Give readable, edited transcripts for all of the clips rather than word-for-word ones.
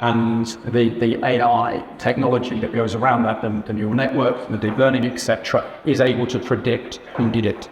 and the AI technology that goes around that, the neural network, the deep learning, etc., is able to predict who did it.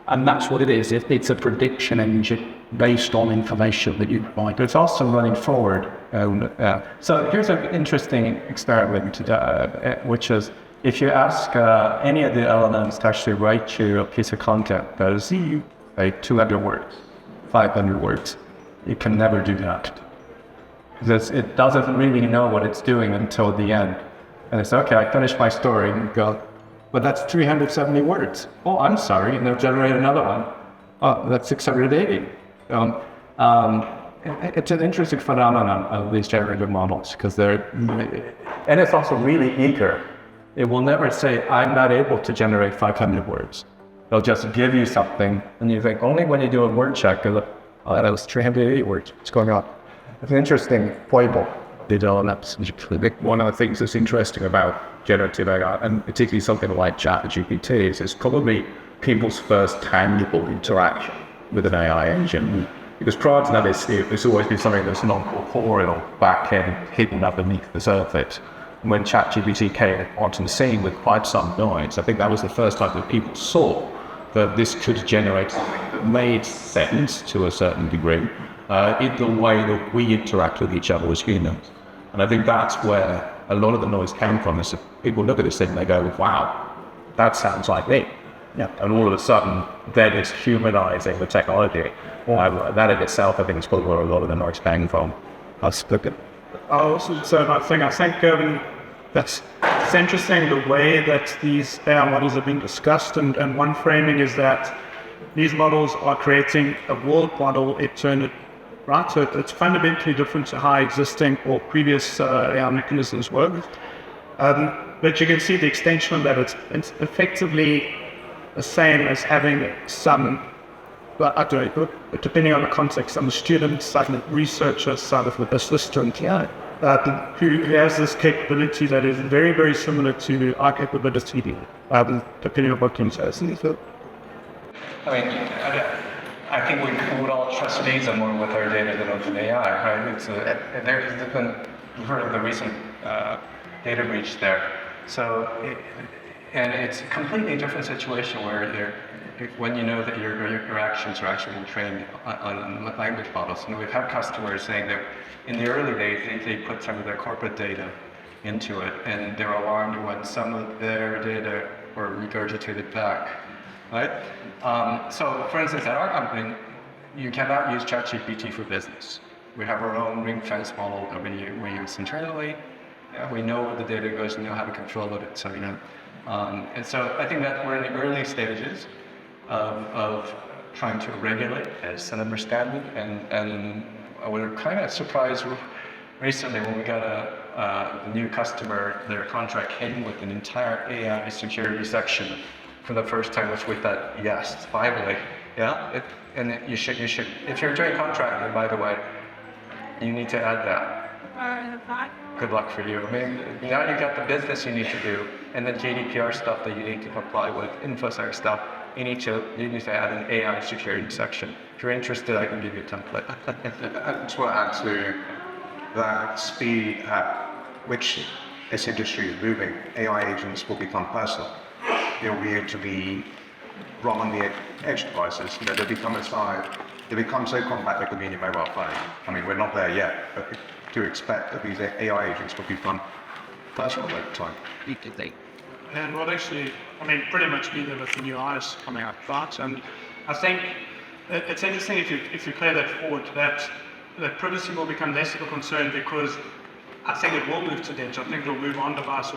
And that's what it is. It's a prediction engine based on information that you provide. It's also running forward. So here's an interesting experiment, which is if you ask any of the LLMs to actually write you a piece of content that is like 200 words, 500 words, it can never do that. Because it doesn't really know what it's doing until the end. And it's okay, I finished my story, and you go, but that's 370 words. Oh, I'm sorry, and they'll generate another one. Oh, that's 680. It's an interesting phenomenon of these generative models because and it's also really eager. It will never say, I'm not able to generate 500 words. They'll just give you something, and you think, only when you do a word check, you look, oh, that was 380 words. What's going on? It's an interesting foible. One of the things that's interesting about generative AI, and particularly something like ChatGPT, is probably people's first tangible interaction with an AI engine. Because prior to that, it's always been something that's non-corporeal, back-end, hidden underneath the surface. When ChatGPT came onto the scene with quite some noise, I think that was the first time that people saw that this could generate something that made sense to a certain degree in the way that we interact with each other as humans. And I think that's where a lot of the noise came from. Is people look at this thing and they go, wow, that sounds like me. Yeah. And all of a sudden, then it's humanizing the technology. That in itself, I think, is probably where a lot of the noise came from. So I think it's interesting the way that these AI models have been discussed, and one framing is that these models are creating a world model eternity, right? So it's fundamentally different to how existing or previous AI mechanisms work. But you can see the extension of that. It's effectively the same as having some, depending on the context, some student, some researcher, some of the assistant, who has this capability that is very, very similar to our capability, depending on what you say. I mean, I think we would all trust these more with our data than with AI, right? There's been, you've heard of the recent data breach there. And it's a completely different situation where when you know that your actions are actually being trained on language models. And we've had customers saying that in the early days, they put some of their corporate data into it, and they're alarmed when some of their data were regurgitated back, right? So, for instance, at our company, you cannot use ChatGPT for business. We have our own ring-fence model that we use internally. We know where the data goes, we know how to control it, so and so I think that we're in the early stages of trying to regulate this and understand it, and we were kind of surprised recently when we got a new customer. Their contract came with an entire AI security section for the first time, which we thought, yes, finally, yeah. You should, if you're doing contracting, by the way, you need to add that. Good luck for you. I mean, now you got the business you need to do, and the GDPR stuff that you need to comply with, InfoSec stuff. You need to add an AI security section. If you're interested, I can give you a template. To add to that speed at which this industry is moving, AI agents will become personal. They'll be able to be run on the edge devices. They become so compact they could be in your mobile phone. I mean, we're not there yet, but to expect that these AI agents will become personal over time. And we'll actually, pretty much be there with the new eyes coming out, right? And I think it's interesting if you play that forward, that privacy will become less of a concern, because I think it will move to the edge. I think it'll move on device.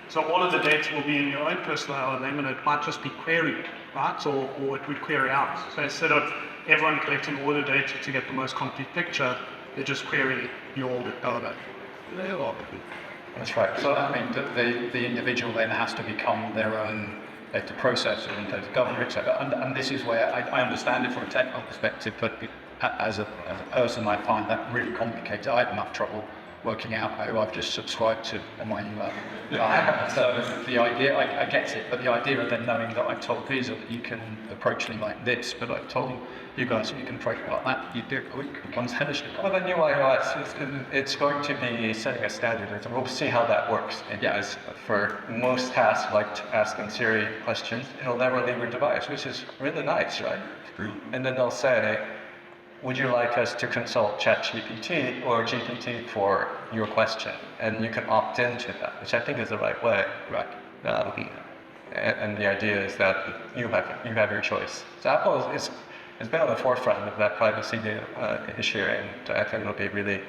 So all of the data will be in your own personal LLM, and it might just be queried, right? Or it would query out. So instead of everyone collecting all the data to get the most complete picture, they just query your LLM. That's right. So the individual then has to become their own data processor and data governor, etc. And this is where I understand it from a technical perspective, but as a person, I find that really complicated. I have enough trouble working out who I've just subscribed to on my email. So the idea, I get it, but the idea of then knowing that I've told Visa that you can approach me like this, but I've told you guys that you can approach me like that, you do it becomes hellishly. Well, the new iOS, it's going to be setting a standard. We'll see how that works. Because for most tasks, like asking Siri questions, it'll never leave your device, which is really nice, right? And then they'll say, would you like us to consult ChatGPT or GPT for your question? And you can opt into that, which I think is the right way. Right. And the idea is that you have your choice. So Apple has been on the forefront of that privacy data issue, and I think it'll be really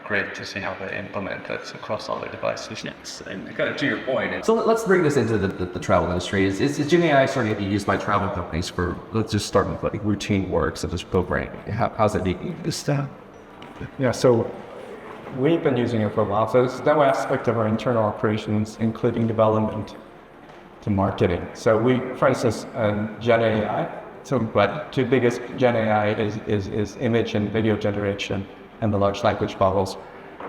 great to see how they implement it across all their devices. Yes, and kind of to your point. So let's bring this into the travel industry. Is Gen AI starting to be used by travel companies for, let's just start with like routine work such as programming? How's it being used? Yeah, so we've been using it for a while. So there's no aspect of our internal operations, including development to marketing. So we, for instance, Gen AI. So, but two biggest Gen AI is image and video generation and the large language models.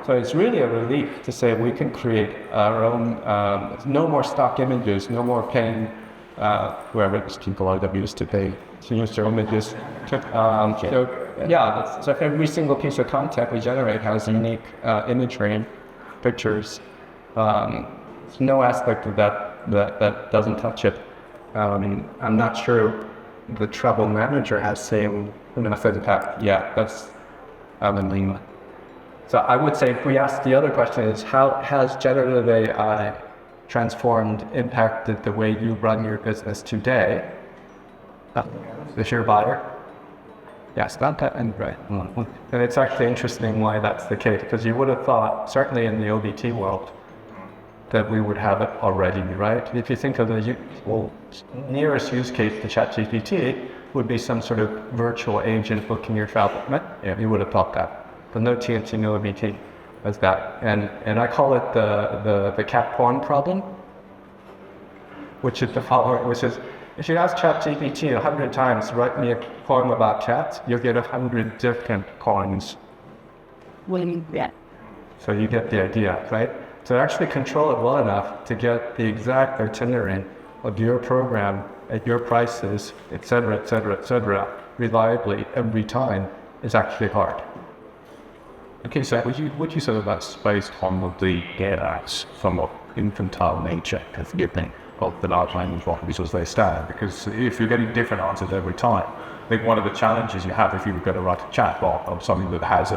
So it's really a relief to say we can create our own, no more stock images, no more paying whoever these people are that used to pay to use their images. So every single piece of content we generate has unique imagery, pictures. There's no aspect of that doesn't touch it. I'm not sure the travel manager has same method of that. Yeah, that's so I would say if we ask the other question is how has generative AI impacted the way you run your business today? If you're a buyer? Yes, not that, and right. And it's actually interesting why that's the case, because you would have thought, certainly in the OBT world, that we would have it already, right? If you think of the nearest use case to ChatGPT would be some sort of virtual agent booking your travel, right? Yeah, you would have thought that. But no TNT, no OBT as that. And I call it the cat porn problem, which is the following, which is, if you ask ChatGPT 100 times, write me a poem about cats, you'll get 100 different coins. So you get the idea, right? To actually control it well enough to get the exact itinerary of your program at your prices, et cetera, reliably every time is actually hard. Okay, so would you say that that's based on the GAIs from an infantile nature, if you think of the large language models as they stand? Because if you're getting different answers every time, I think one of the challenges you have if you're going to write a chatbot or something that has,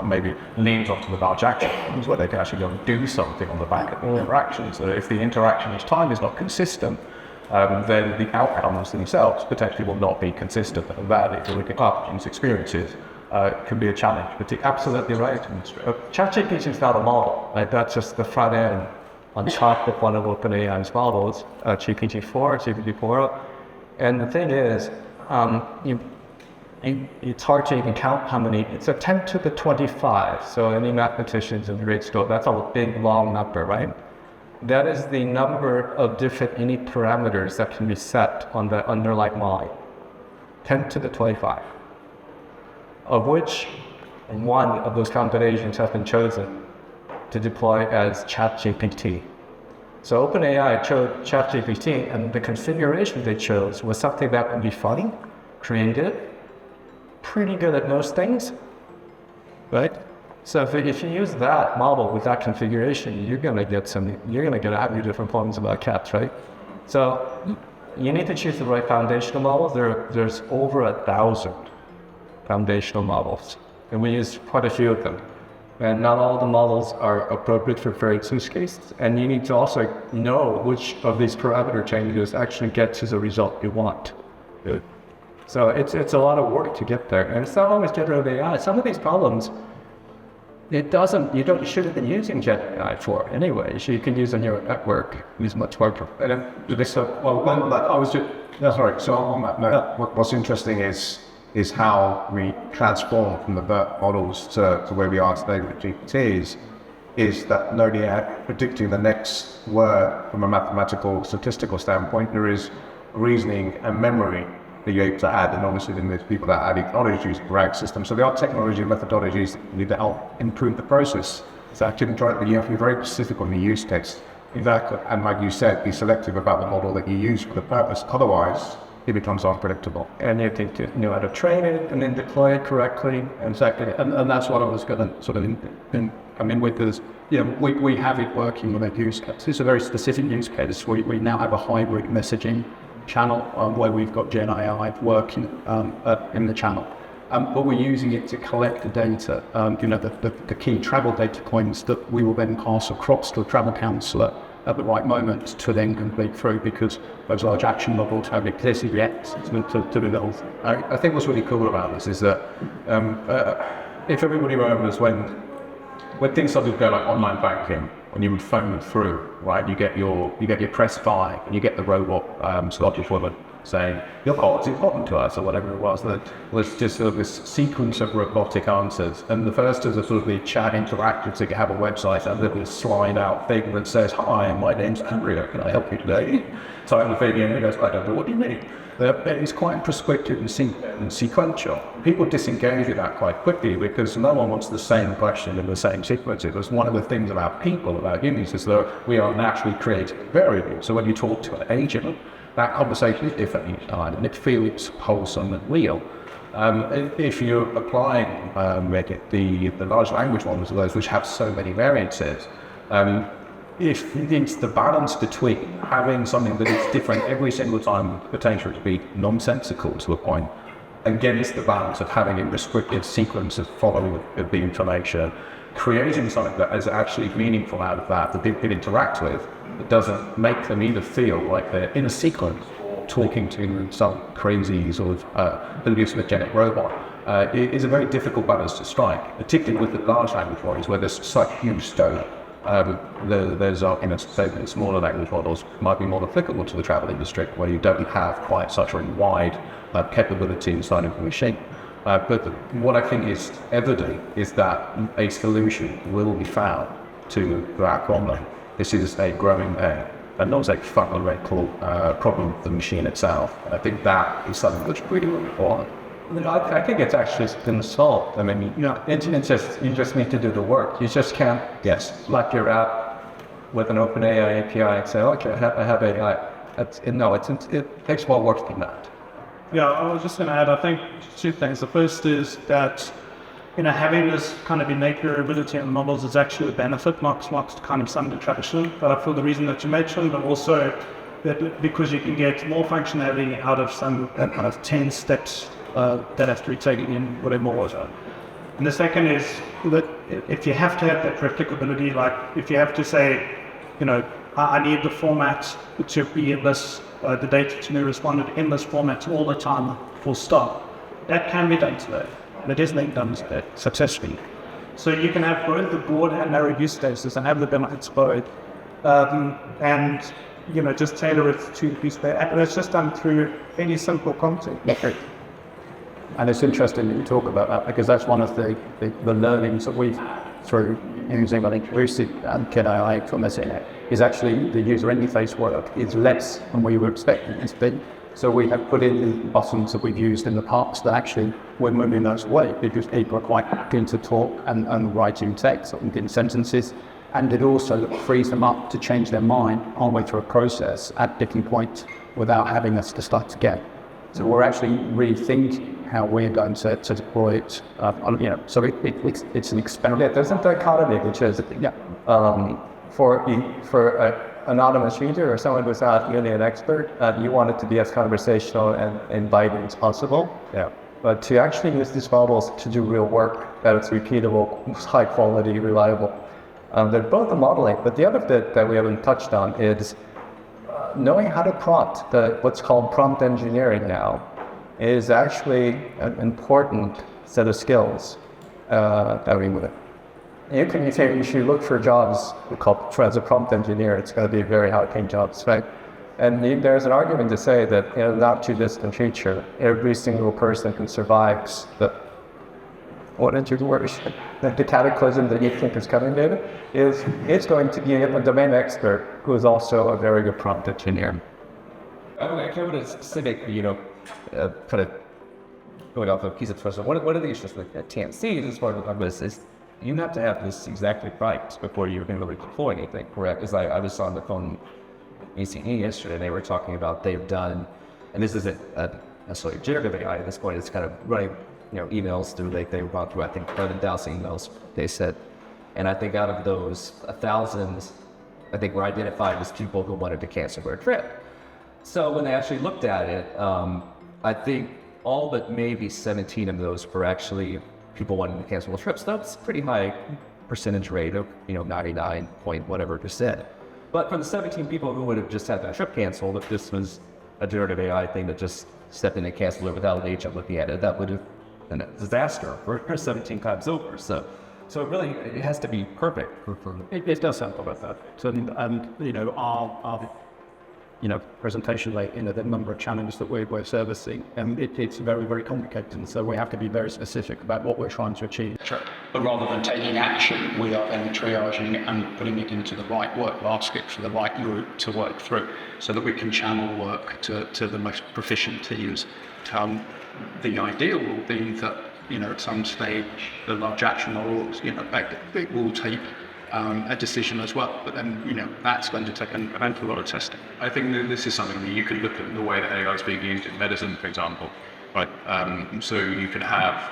maybe leans onto the large actions where they can actually go and do something on the back of the interaction. So if the interaction's time is not consistent, then the outcomes themselves potentially will not be consistent. And that, if you're looking at user experiences, can be a challenge. But you're absolutely right. ChatGPT is not a model, right? That's just the front end on top of one of OpenAI's models, GPT-4. And the thing is, it's hard to even count how many. It's a 10 to the 25. So any mathematicians in grade school, that's a big, long number, right? That is the number of different unique parameters that can be set on the underlying model. 10 to the 25. Of which one of those combinations have been chosen to deploy as ChatGPT. So OpenAI chose ChatGPT, and the configuration they chose was something that would be funny, creative, pretty good at most things, right? So if you use that model with that configuration, you're gonna get a hundred different poems about cats, right? So you need to choose the right foundational models. There's over 1,000 foundational models, and we use quite a few of them. And not all the models are appropriate for various use cases, and you need to also know which of these parameter changes actually get to the result you want. Good. So it's a lot of work to get there, and it's not always generative AI. Some of these problems, you shouldn't be using Gen AI for anyway. So you can use a neural network. It's much more. So on that note, what's interesting is how we transform from the BERT models to where we are today with GPTs, is that not only predicting the next word from a mathematical statistical standpoint, there is reasoning and memory that you're able to add, and obviously then there's people that add technologies to RAG systems. So there are technology and methodologies that need to help improve the process. So actually, you have to be very specific on the use case. Exactly. And like you said, be selective about the model that you use for the purpose. Otherwise, it becomes unpredictable. And you think to know how to train it and then deploy it correctly. Exactly. And that's what I was going to sort of come in with is, we have it working with a use case. It's a very specific use case. We now have a hybrid messaging channel where we've got Gen AI working in the channel. But we're using it to collect the data, the key travel data points that we will then pass across to a travel counsellor at the right moment to then complete through, because those large action models have explicit yet to do the whole thing. I think what's really cool about this is that if everybody remembers when things started to go like online banking, when you would phone them through, right? You get your press 5 and you get the robot Scottish woman saying, your call is important to us, or whatever it was. That was just sort of this sequence of robotic answers. And the first is a sort of the chat interactive to have a website, a little slide out thing that says, hi, my name's Andrea, can I help you today? So I'm the video and he goes, I don't know what you mean. It's quite prescriptive and sequential. People disengage with that quite quickly because no one wants the same question in the same sequence. It was one of the things about people, about humans, is that we are naturally creating variables. So when you talk to an agent, that conversation is different each time, and it feels wholesome and real. If you're applying the large language models of those which have so many variances, if it's the balance between having something that is different every single time, potentially to be nonsensical to a point, against the balance of having a prescriptive sequence of following of the information, creating something that is actually meaningful out of that people can interact with, that doesn't make them either feel like they're in a sequence or talking to some crazy sort of hallucinogenic robot, it is a very difficult balance to strike, particularly with the large language models where there's such huge scope. There's smaller language models might be more applicable to the travel industry, where you don't have quite such a wide capability inside of the machine. But what I think is evident is that a solution will be found to that problem. This is a growing and not a fundamental problem of the machine itself. And I think that is something that's really important. I think it's actually been solved. I mean, it's just, you just need to do the work. You just can't slap your app with an OpenAI API and say, okay, I have AI. It takes more work than that. Yeah, I was just going to add, I think, two things. The first is that, having this kind of innate variability in models is actually a benefit, not kind of some detraction. But I feel the reason that you mentioned, but also that because you can get more functionality out of some kind of 10 steps that have to be taken in whatever order. And the second is that if you have to have that replicability, like if you have to say, I need the format to be in this, the data to be responded in this format all the time, full stop. That can be done today, and it is being done today successfully. So you can have both the broad and narrow use cases and have the benefits both, and just tailor it to the use case. And it's just done through any simple concept. And it's interesting that you talk about that, because that's one of the learnings that we've had through using, I think, Lucid and Gen AI from SNA, is actually the user interface work is less than we were expecting it to be. So we have put in buttons that we've used in the past that actually we're moving those away, because people are quite happy to talk and write in text or in sentences. And it also frees them up to change their mind halfway through a process at different points without having us to start again. So we're actually rethinking how we're going to deploy it. So it's an experiment. Yeah, there's a dichotomy, which is for an anonymous user or someone who's not really an expert, you want it to be as conversational and inviting as possible. Yeah. But to actually use these models to do real work, that it's repeatable, high quality, reliable, they're both a modeling. But the other bit that we haven't touched on is knowing how to prompt. What's called prompt engineering now is actually an important set of skills that we would. You can say you should look for jobs as a prompt engineer. It's going to be very high-paying jobs, right? And there's an argument to say that in a not too distant future, every single person who survives the cataclysm that you think is coming, David, is going to be a domain expert who is also a very good prompt engineer. I would specifically, kind of going off a piece of trust. One of the issues with TMC as far as is you have to have this exactly right before you're going to really deploy anything, correct? Because I was on the phone with ECE yesterday, and they were talking about they've done, and this isn't necessarily generative AI at this point, it's kind of running, emails through, they've gone through, I think, 11,000 emails, they said. And I think out of those, 1,000, I think were identified as people who wanted to cancel their trip. So when they actually looked at it, I think all but maybe 17 of those were actually people wanting to cancel the trips. That's a pretty high percentage rate of, 99 point whatever percent. But for the 17 people who would have just had that trip canceled, if this was a generative AI thing that just stepped in and canceled it without an agent looking at it, that would have been a disaster for 17 times over. So it has to be perfect for It does sound about that. So, and our presentation, the number of challenges that we're servicing, it's very, very complicated. And so we have to be very specific about what we're trying to achieve. But rather than taking action, we are then triaging it and putting it into the right work basket for the right route to work through, so that we can channel work to the most proficient teams. The ideal will be that, at some stage, the large action models, it will take a decision as well, but then that's going to take an a lot of testing. I think that this is something that you could look at the way that AI is being used in medicine, for example. Right? So you can have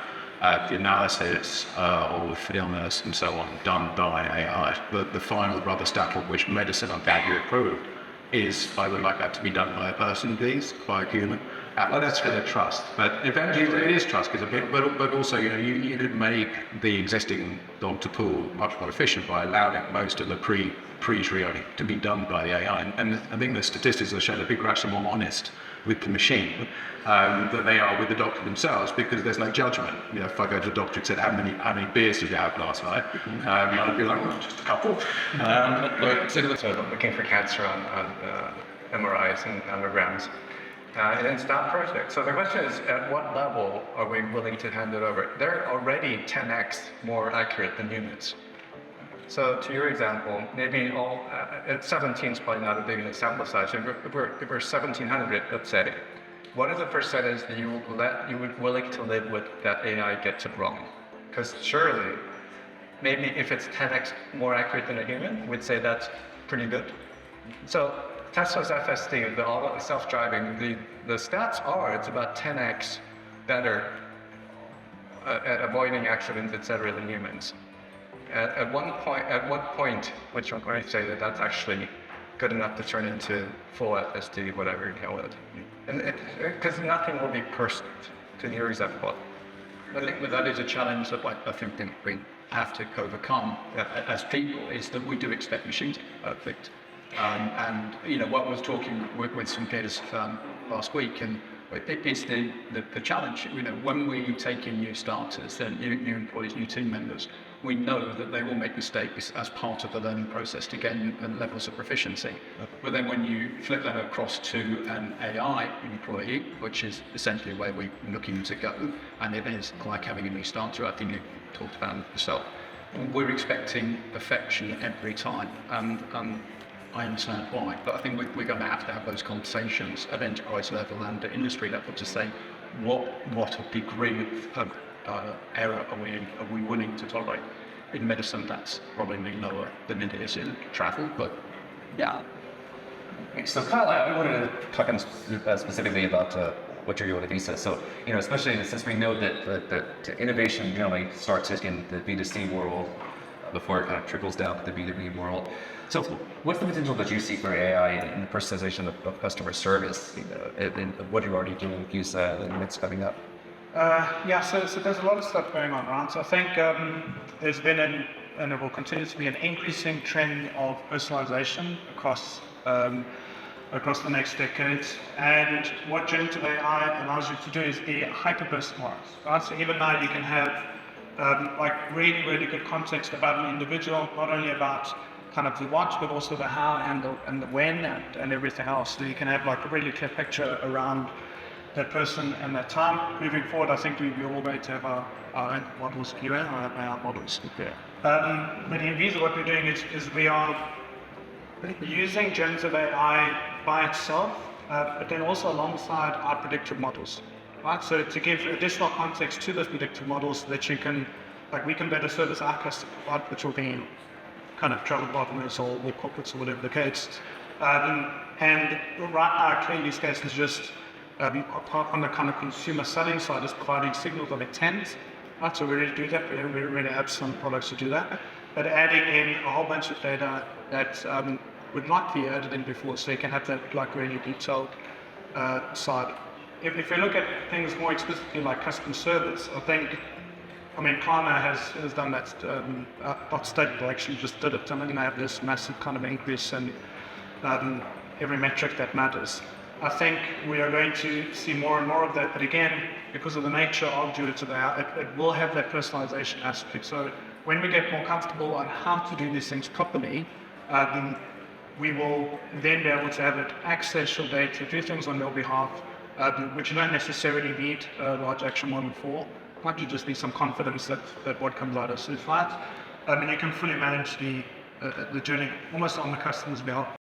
the analysis of illness and so on done by AI, but the final rubber stamp of which medicine are value approved is, I would like that to be done by a person, please, by a human. Well, that's for the trust, but eventually it is trust, but also you could make the existing doctor pool much more efficient by allowing most of the pre-triaging to be done by the AI. And I think the statistics have shown that people are actually more honest with the machine than they are with the doctor themselves, because there's no judgment. If I go to the doctor and said, how many beers did you have last night? I'd be like, well, just a couple. So looking for cancer on MRIs and mammograms. And it's that project. So the question is, at what level are we willing to hand it over? They're already 10x more accurate than humans. So to your example, maybe 17 is probably not a big sample size. If we're 1,700, let's say, what is the percentage that you would willing to live with that AI gets it wrong? Because surely, maybe if it's 10x more accurate than a human, we'd say that's pretty good. So Tesla's FSD, the self-driving, the stats are it's about 10x better at avoiding accidents, etc., than humans. At what point, which I'm going to say that that's actually good enough to turn into full FSD, whatever you call it. And because nothing will be perfect, to your example. I think that is a challenge that I think we have to overcome as people, is that we do expect machines to be perfect. And what I was talking with some peers last week, and it's the challenge. When we take in new starters and new employees, new team members, we know that they will make mistakes as part of the learning process to gain levels of proficiency. But then when you flip that across to an AI employee, which is essentially where we're looking to go, and it is like having a new starter, I think you talked about it yourself, we're expecting perfection every time. And I understand why, but I think we're going to have those conversations at enterprise level and at industry level to say what degree of error are we willing to tolerate. In medicine, that's probably lower than it is in travel, but yeah. So Kyle, I wanted to talk specifically about what you're doing at Visa. So, especially since we know that innovation generally starts in the B2C world before it kind of trickles down to the B2B world. So what's the potential that you see for AI in the personalization of customer service, and what you're already doing with Visa and what's coming up? So there's a lot of stuff going on, right? So I think there's been and there will continue to be an increasing trend of personalization across the next decade. And what generative AI allows you to do is be hyper-personalized, right? So even now you can have really, really good context about an individual, not only about kind of the what, but also the how and the when and everything else. So you can have a really clear picture around that person and that time. Moving forward, I think we're all going to have our own models here, our models. But in Visa, what we're doing is we are using generative AI by itself but then also alongside our predictive models, right? So to give additional context to those predictive models so that you can, like we can better service our customers, right? Which will be kind of travel partners or corporates or whatever the case. And right now, our clear use case is just on the kind of consumer selling side is providing signals of intent. Right, so we already do that. We already have some products to do that. But adding in a whole bunch of data that would not be added in before, so you can have that like really detailed side. If we look at things more explicitly like customer service, I mean, Klarna has done that, not studied, they actually just did it. I mean, they have this massive kind of increase in every metric that matters. I think we are going to see more and more of that, but again, because of the nature of generative AI, it will have that personalization aspect. So when we get more comfortable on how to do these things properly, we will then be able to have it access your data, do things on your behalf, which you don't necessarily need a large action model for. Might just need some confidence that what comes out is right. And you can fully manage the journey almost on the customer's behalf.